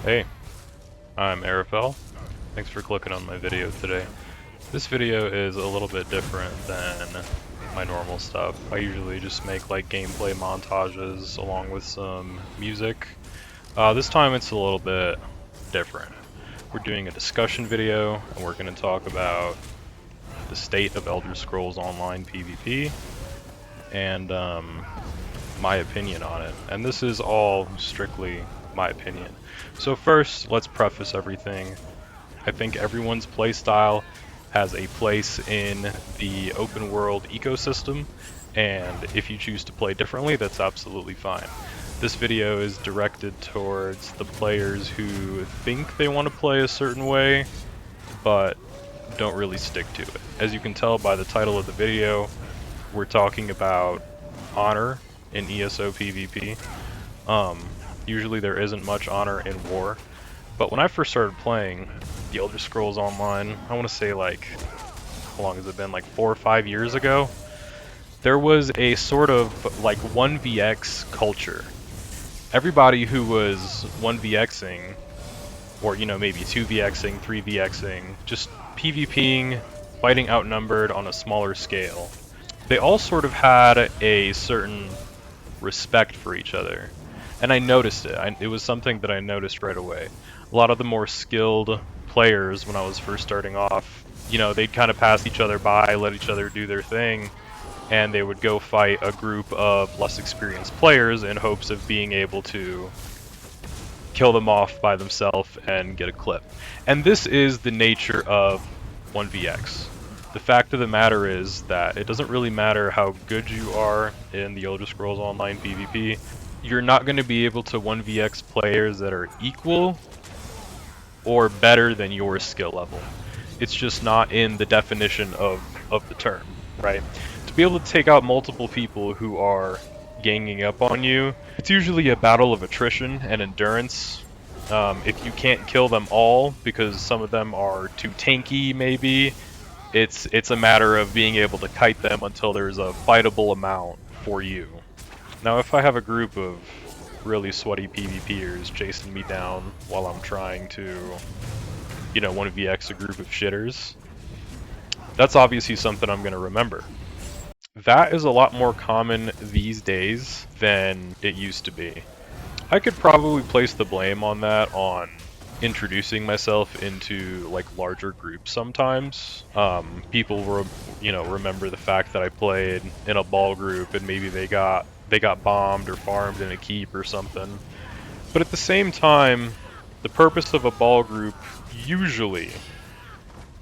Hey, I'm Araphel. Thanks for clicking on my video today. This video is a little bit different than my normal stuff. I usually just make like gameplay montages along with some music. This time it's a little bit different. We're doing a discussion video and we're going to talk about the state of Elder Scrolls Online PvP and my opinion on it. And this is all strictly my opinion. So first, let's preface everything. I think everyone's playstyle has a place in the open world ecosystem, and if you choose to play differently, that's absolutely fine. This video is directed towards the players who think they want to play a certain way, but don't really stick to it. As you can tell by the title of the video, we're talking about honor in ESO PvP. Usually there isn't much honor in war, but when I first started playing the Elder Scrolls Online, I want to say like, how long has it been, like 4 or 5 years ago, there was a sort of like 1vx culture. Everybody who was 1vxing, or you know, maybe 2vxing, 3vxing, just PvPing, fighting outnumbered on a smaller scale, they all sort of had a certain respect for each other. And I noticed it. It was something that I noticed right away. A lot of the more skilled players, when I was first starting off, you know, they'd kind of pass each other by, let each other do their thing, and they would go fight a group of less experienced players in hopes of being able to kill them off by themselves and get a clip. And this is the nature of 1vx. The fact of the matter is that it doesn't really matter how good you are in the Elder Scrolls Online PvP. You're not going to be able to 1vx players that are equal or better than your skill level. It's just not in the definition of the term, right? To be able to take out multiple people who are ganging up on you, it's usually a battle of attrition and endurance. If you can't kill them all because some of them are too tanky maybe, it's a matter of being able to kite them until there's a fightable amount for you. Now if I have a group of really sweaty PvPers chasing me down while I'm trying to, you know, 1vx a group of shitters, that's obviously something I'm going to remember. That is a lot more common these days than it used to be. I could probably place the blame on that on introducing myself into like larger groups sometimes. People will, you know, remember the fact that I played in a ball group and maybe they got bombed or farmed in a keep or something. But at the same time, the purpose of a ball group usually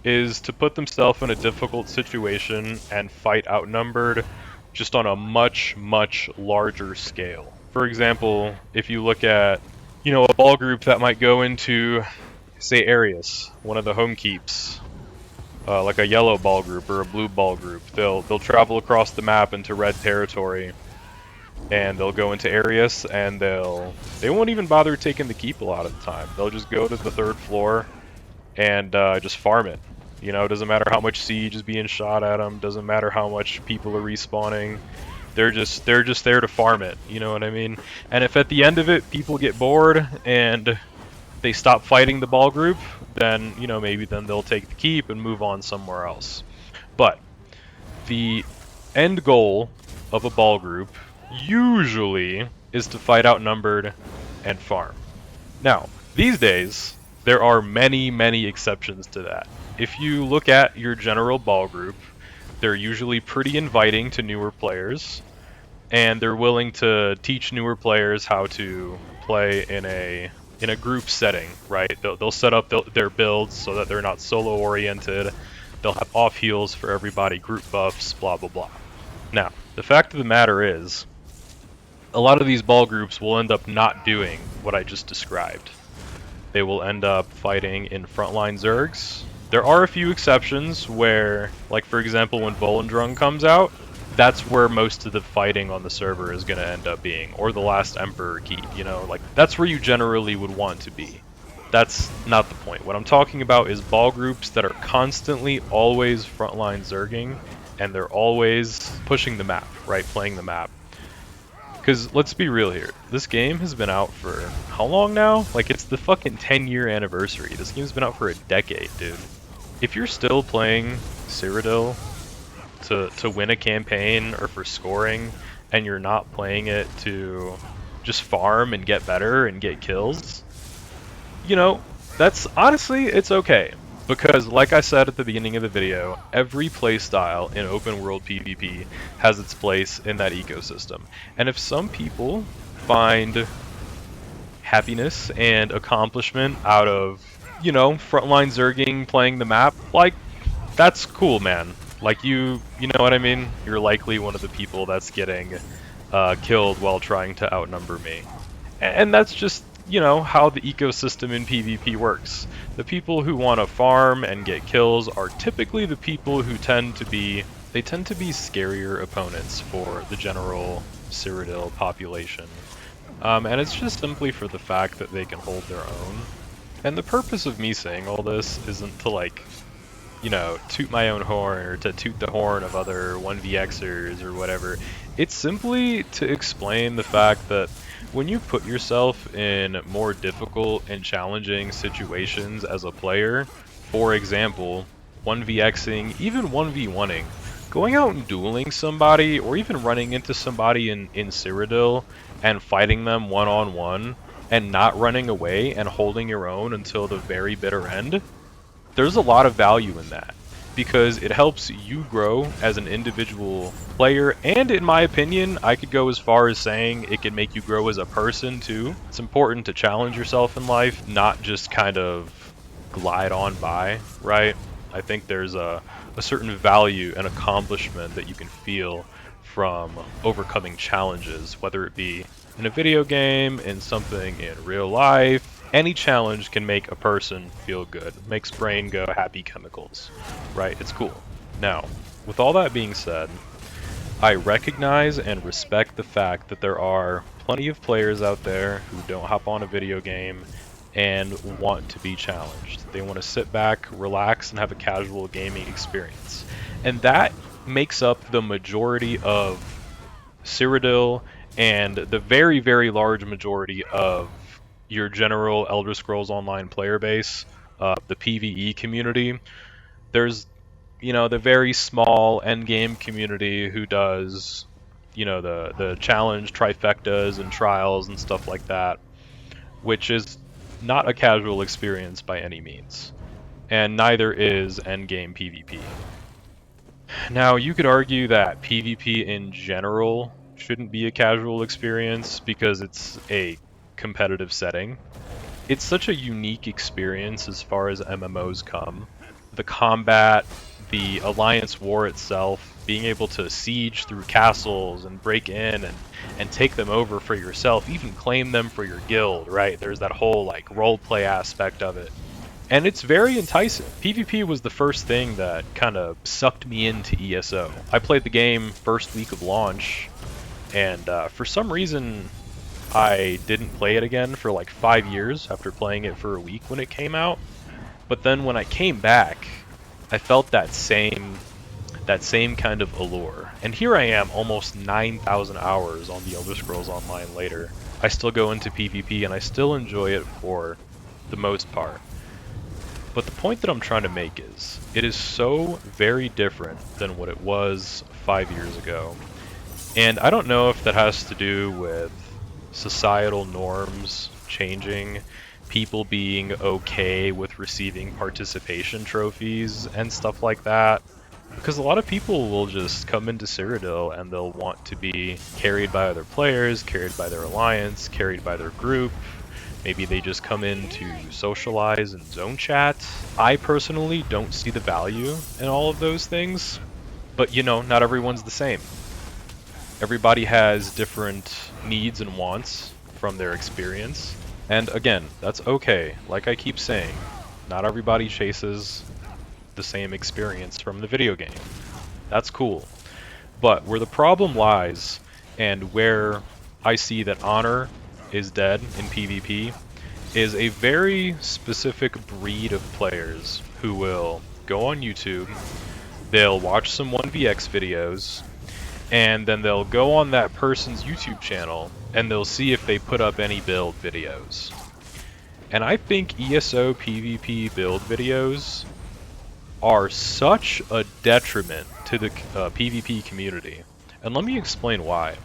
is to put themselves in a difficult situation and fight outnumbered just on a much, much larger scale. For example, if you look at, you know, a ball group that might go into, say, Arius, one of the home keeps, like a yellow ball group or a blue ball group, they'll travel across the map into red territory, and they'll go into Arius, and they won't even bother taking the keep a lot of the time. They'll just go to the 3rd floor and just farm it. You know, it doesn't matter how much siege is being shot at them, doesn't matter how much people are respawning. They're just there to farm it, you know what I mean? And if at the end of it people get bored and they stop fighting the ball group, then, you know, maybe then they'll take the keep and move on somewhere else. But the end goal of a ball group usually is to fight outnumbered and farm. Now, these days, there are many, many exceptions to that. If you look at your general ball group, they're usually pretty inviting to newer players, and they're willing to teach newer players how to play in a group setting, right? They'll set up their builds so that they're not solo oriented. They'll have off heals for everybody, group buffs, blah blah blah. Now, the fact of the matter is, a lot of these ball groups will end up not doing what I just described. They will end up fighting in Frontline Zergs. There are a few exceptions where, like for example, when Volendrung comes out, that's where most of the fighting on the server is going to end up being, or the Last Emperor keep, you know, like that's where you generally would want to be. That's not the point. What I'm talking about is ball groups that are constantly always Frontline Zerging, and they're always pushing the map, right, playing the map. Because let's be real here, this game has been out for how long now? Like, it's the fucking 10-year anniversary. This game's been out for a decade, dude. If you're still playing Cyrodiil to win a campaign or for scoring, and you're not playing it to just farm and get better and get kills, you know, that's honestly, it's okay. Because like I said at the beginning of the video, every playstyle in open world PvP has its place in that ecosystem. And if some people find happiness and accomplishment out of, you know, Frontline Zerging playing the map, like, that's cool, man. Like, you know what I mean? You're likely one of the people that's getting killed while trying to outnumber me. And that's just, you know, how the ecosystem in PvP works. The people who want to farm and get kills are typically the people who tend to be scarier opponents for the general Cyrodiil population. And it's just simply for the fact that they can hold their own. And the purpose of me saying all this isn't to, like, you know, toot my own horn or to toot the horn of other 1vxers or whatever. It's simply to explain the fact that when you put yourself in more difficult and challenging situations as a player, for example, 1vxing, even 1v1ing, going out and dueling somebody or even running into somebody in Cyrodiil and fighting them one-on-one and not running away and holding your own until the very bitter end, there's a lot of value in that, because it helps you grow as an individual player, and in my opinion, I could go as far as saying it can make you grow as a person too. It's important to challenge yourself in life, not just kind of glide on by, right? I think there's a certain value and accomplishment that you can feel from overcoming challenges, whether it be in a video game, in something in real life. Any challenge can make a person feel good, makes brain go happy chemicals, right? It's cool. Now, with all that being said, I recognize and respect the fact that there are plenty of players out there who don't hop on a video game and want to be challenged. They want to sit back, relax, and have a casual gaming experience. And that makes up the majority of Cyrodiil and the very, very large majority of your general Elder Scrolls Online player base, the PvE community. There's, you know, the very small endgame community who does, you know, the challenge trifectas and trials and stuff like that, which is not a casual experience by any means, and neither is endgame PvP. Now, you could argue that PvP in general shouldn't be a casual experience because it's a competitive setting. It's such a unique experience as far as MMOs come. The combat, the Alliance War itself, being able to siege through castles and break in and take them over for yourself, even claim them for your guild, right? There's that whole like roleplay aspect of it. And it's very enticing. PvP was the first thing that kind of sucked me into ESO. I played the game first week of launch, and for some reason I didn't play it again for like 5 years after playing it for a week when it came out. But then when I came back, I felt that same kind of allure. And here I am, almost 9,000 hours on the Elder Scrolls Online later. I still go into PvP and I still enjoy it for the most part. But the point that I'm trying to make is, it is so very different than what it was 5 years ago. And I don't know if that has to do with societal norms changing, people being okay with receiving participation trophies and stuff like that. Because a lot of people will just come into Cyrodiil and they'll want to be carried by other players, carried by their alliance, carried by their group. Maybe they just come in to socialize and zone chat. I personally don't see the value in all of those things, but you know, not everyone's the same. Everybody has different needs and wants from their experience. And again, that's okay. Like I keep saying, not everybody chases the same experience from the video game. That's cool. But where the problem lies, and where I see that honor is dead in PvP, is a very specific breed of players who will go on YouTube, they'll watch some 1vx videos, and then they'll go on that person's YouTube channel and they'll see if they put up any build videos. And I think ESO PvP build videos are such a detriment to the PvP community. And let me explain why.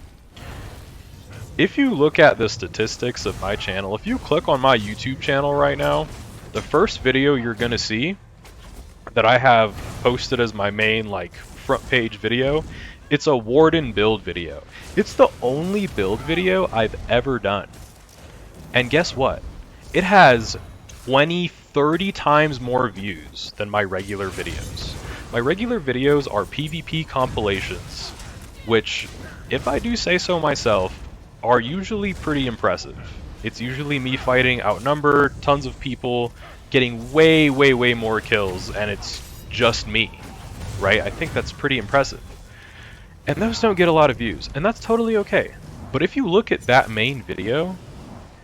If you look at the statistics of my channel, if you click on my YouTube channel right now, the first video you're gonna see that I have posted as my main like front page video, it's a Warden build video. It's the only build video I've ever done. And guess what? It has 20, 30 times more views than my regular videos. My regular videos are PvP compilations, which, if I do say so myself, are usually pretty impressive. It's usually me fighting outnumbered, tons of people, getting way, way, way more kills, and it's just me, right? I think that's pretty impressive. And those don't get a lot of views, and that's totally okay. But if you look at that main video,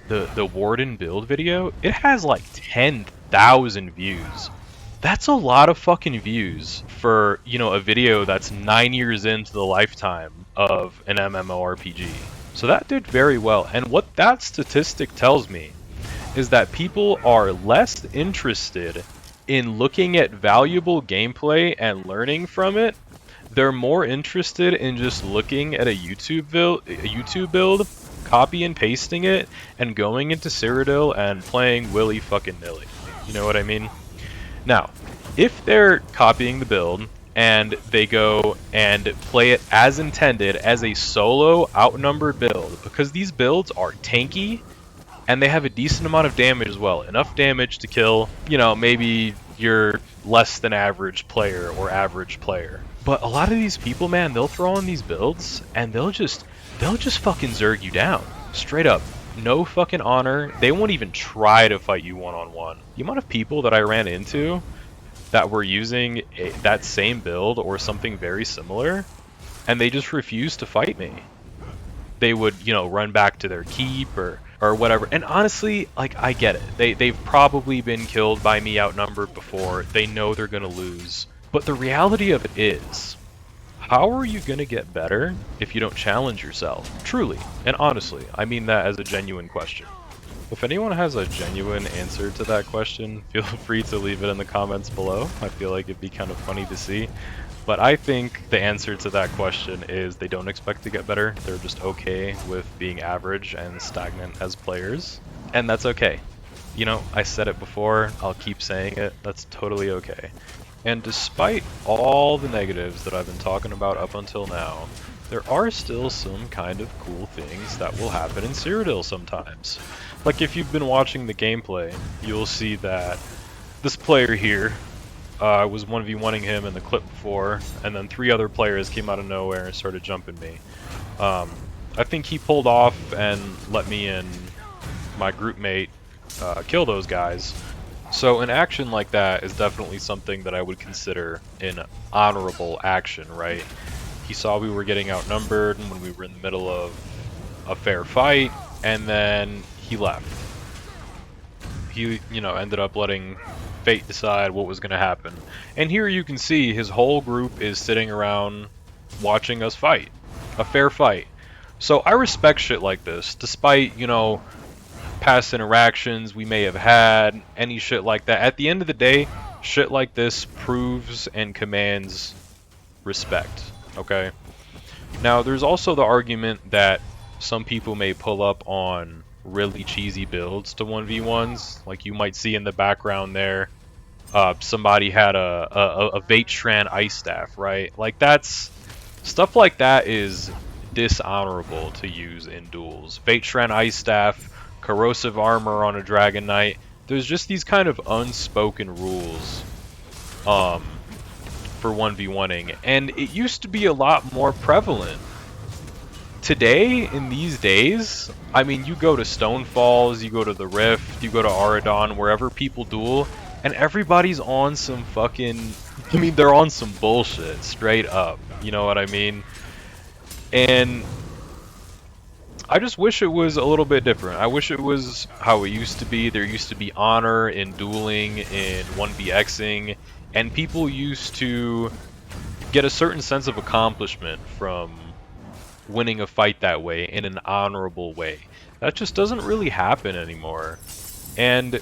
the Warden build video, it has like 10,000 views. That's a lot of fucking views for, you know, a video that's 9 years into the lifetime of an MMORPG. So that did very well, and what that statistic tells me is that people are less interested in looking at valuable gameplay and learning from it. They're more interested in just looking at a YouTube build, copy and pasting it, and going into Cyrodiil and playing willy fucking nilly. You know what I mean? Now, if they're copying the build and they go and play it as intended as a solo outnumbered build, because these builds are tanky and they have a decent amount of damage as well, enough damage to kill, you know, maybe your less than average player or average player. But a lot of these people, man, they'll throw on these builds and they'll just fucking Zerg you down. Straight up. No fucking honor. They won't even try to fight you one-on-one. The amount of people that I ran into that were using that same build or something very similar, and they just refused to fight me. They would, you know, run back to their keep or whatever. And honestly, like, I get it. They've probably been killed by me outnumbered before. They know they're gonna lose. But the reality of it is, how are you gonna get better if you don't challenge yourself? Truly and honestly, I mean that as a genuine question. If anyone has a genuine answer to that question, feel free to leave it in the comments below. I feel like it'd be kind of funny to see. But I think the answer to that question is they don't expect to get better. They're just okay with being average and stagnant as players. And that's okay. You know, I said it before, I'll keep saying it, that's totally okay. And despite all the negatives that I've been talking about up until now, there are still some kind of cool things that will happen in Cyrodiil sometimes. Like if you've been watching the gameplay, you'll see that this player here, I was 1v1ing him in the clip before, and then 3 other players came out of nowhere and started jumping me. I think he pulled off and let me and my group mate kill those guys. So an action like that is definitely something that I would consider an honorable action, right? He saw we were getting outnumbered when we were in the middle of a fair fight, and then he left. He, you know, ended up letting fate decide what was going to happen. And here you can see his whole group is sitting around watching us fight. A fair fight. So I respect shit like this, despite, you know, past interactions we may have had, any shit like that. At the end of the day, shit like this proves and commands respect, okay? Now, there's also the argument that some people may pull up on really cheesy builds to 1v1s, like you might see in the background there. Somebody had a Vaitran Ice Staff, right? Like that's... stuff like that is dishonorable to use in duels. Vaitran Ice Staff, corrosive armor on a Dragon Knight. There's just these kind of unspoken rules for 1v1ing, and it used to be a lot more prevalent. Today, in these days, I mean, you go to Stonefalls, you go to the Rift, you go to Aradon, wherever people duel, and everybody's on some fucking... I mean, they're on some bullshit, straight up. You know what I mean? And I just wish it was a little bit different. I wish it was how it used to be. There used to be honor in dueling, in 1vxing, and people used to get a certain sense of accomplishment from winning a fight that way in an honorable way. That just doesn't really happen anymore. And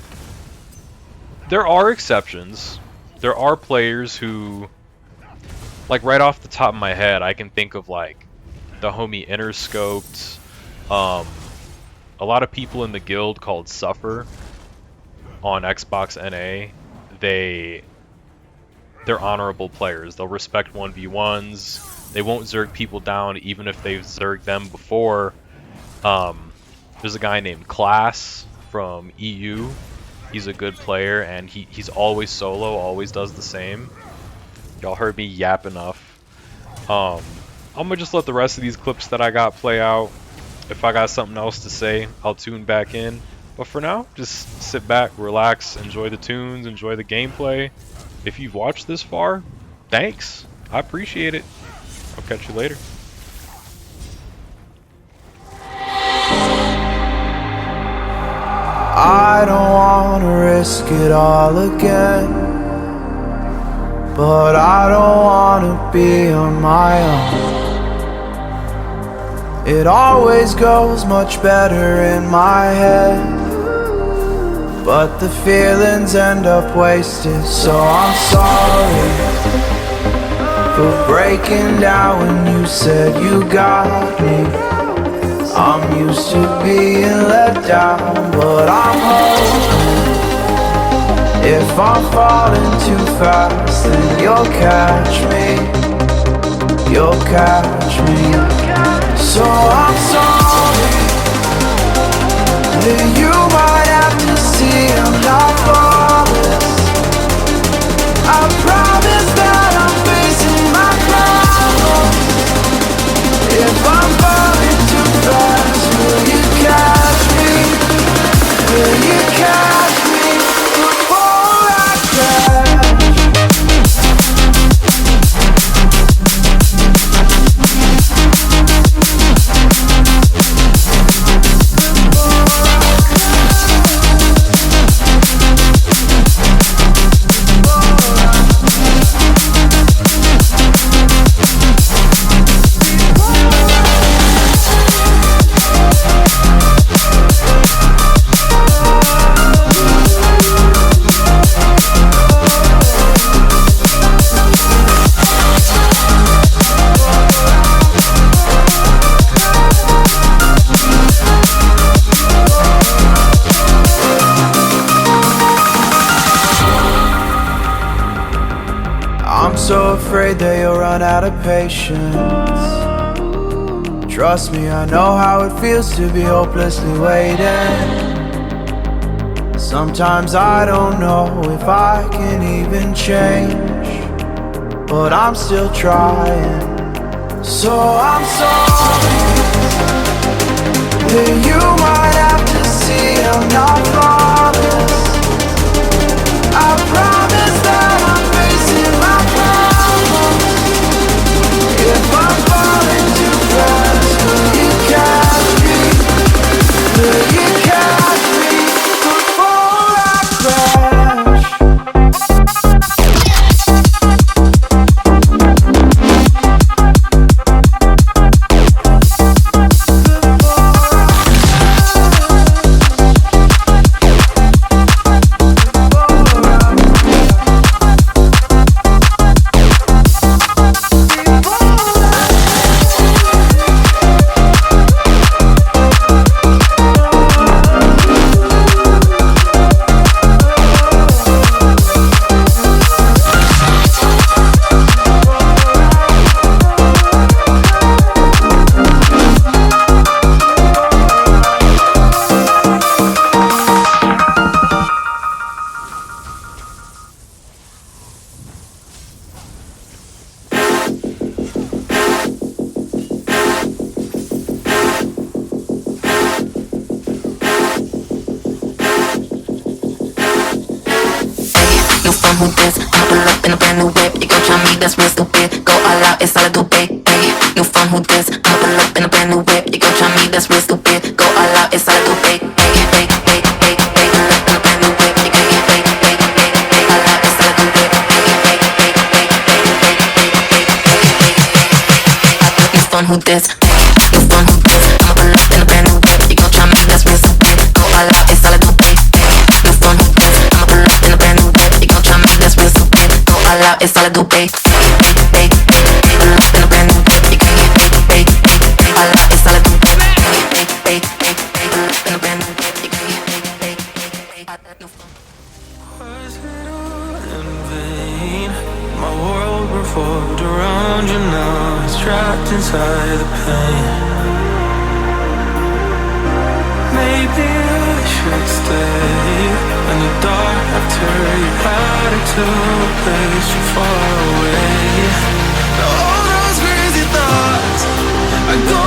there are exceptions. There are players who, like right off the top of my head, I can think of like the homie Interscoped, a lot of people in the guild called Suffer on Xbox NA. They're honorable players. They'll respect 1v1s. They won't zerg people down even if they've zerged them before. There's a guy named Class from EU. He's a good player, and he's always solo, always does the same. Y'all heard me yap enough. I'm gonna just let the rest of these clips that I got play out. If I got something else to say, I'll tune back in. But for now, just sit back, relax, enjoy the tunes, enjoy the gameplay. If you've watched this far, thanks. I appreciate it. I'll catch you later. I don't wanna risk it all again, but I don't wanna be on my own. It always goes much better in my head, but the feelings end up wasted. So I'm sorry for breaking down when you said you got me. I'm used to being let down, but I'm hoping if I'm falling too fast, then you'll catch me. You'll catch me. So I'm sorry that you might have to see I'm not flawless. I promise that I'm facing my problems. If I'm falling too fast, will you catch me? Will you catch me before I crash? So afraid that you'll run out of patience. Trust me, I know how it feels to be hopelessly waiting. Sometimes I don't know if I can even change, but I'm still trying. So I'm sorry that you might have to see I'm not flawless. I promise that I'm facing my problems. If I'm falling too fast, will you catch me? Will you catch me before I crash? Who this? I'ma pull up in a brand new whip. You gon' try me, that's real stupid. Go all out, it's all I do, babe. Hey, new phone, who this? I'ma pull up in a brand new whip. You gon' try me, that's real stupid. Go all out, it's all I do, babe. Hey, hey, hey, hey, hey, pull up in a brand new whip. You gon' hey, hey, hey, hey, hey, all out, it's all I do, babe. Hey, hey, hey, hey, hey, hey, hey, hey, hey, hey, hey, hey, hey, hey, hey, new phone, who this? it's all I do, babe. Babe, pull up in a brand new whip. You can't get babe. All out, it's all I do, babe. Babe, pull up in a brand new whip. You can't get babe. Was it all in vain? My world revolved around you now. It's trapped inside the pain. Maybe I should stay in the dark after you had it to a place too far away. Now all those crazy thoughts are going